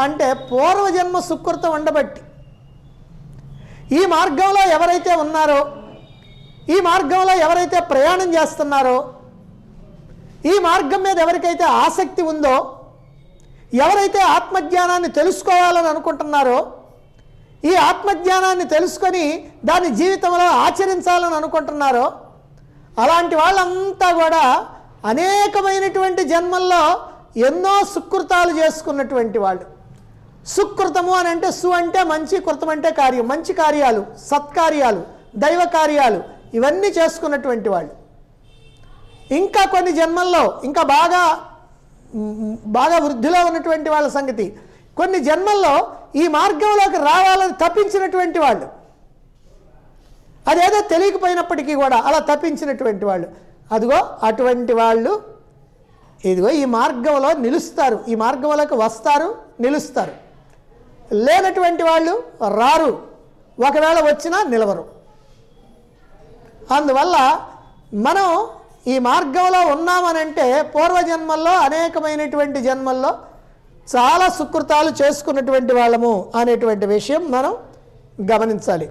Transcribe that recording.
అంటే పూర్వజన్మ సుకృతం ఉండబట్టి. ఈ మార్గంలో ఎవరైతే ఉన్నారో, ఈ మార్గంలో ఎవరైతే ప్రయాణం చేస్తున్నారో, ఈ మార్గం మీద ఎవరికైతే ఆసక్తి ఉందో, ఎవరైతే ఆత్మజ్ఞానాన్ని తెలుసుకోవాలని అనుకుంటున్నారో, ఈ ఆత్మజ్ఞానాన్ని తెలుసుకొని దాన్ని జీవితంలో ఆచరించాలని అనుకుంటున్నారో, అలాంటి వాళ్ళంతా కూడా అనేకమైనటువంటి జన్మల్లో ఎన్నో సుకృతాలు చేసుకున్నటువంటి వాళ్ళు. సుకృతము అని అంటే సు అంటే మంచి, కృతం అంటే కార్యం, మంచి కార్యాలు, సత్కార్యాలు, దైవ కార్యాలు ఇవన్నీ చేసుకున్నటువంటి వాళ్ళు. ఇంకా కొన్ని జన్మల్లో ఇంకా బాగా వృద్ధిలో ఉన్నటువంటి వాళ్ళ సంగతి, కొన్ని జన్మల్లో ఈ మార్గంలోకి రావాలని తప్పించినటువంటి వాళ్ళు, అదేదో తెలియకపోయినప్పటికీ కూడా అలా తప్పించినటువంటి వాళ్ళు, అదిగో అటువంటి వాళ్ళు ఇదిగో ఈ మార్గంలో నిలుస్తారు, ఈ మార్గంలోకి వస్తారు, నిలుస్తారు. లేనటువంటి వాళ్ళు రారు, ఒకవేళ వచ్చినా నిలవరు. అందువల్ల మనం ఈ మార్గంలో ఉన్నామనంటే పూర్వజన్మల్లో అనేకమైనటువంటి జన్మల్లో చాలా సుకృతాలు చేసుకున్నటువంటి వాళ్ళము అనేటువంటి విషయం మనం గమనించాలి.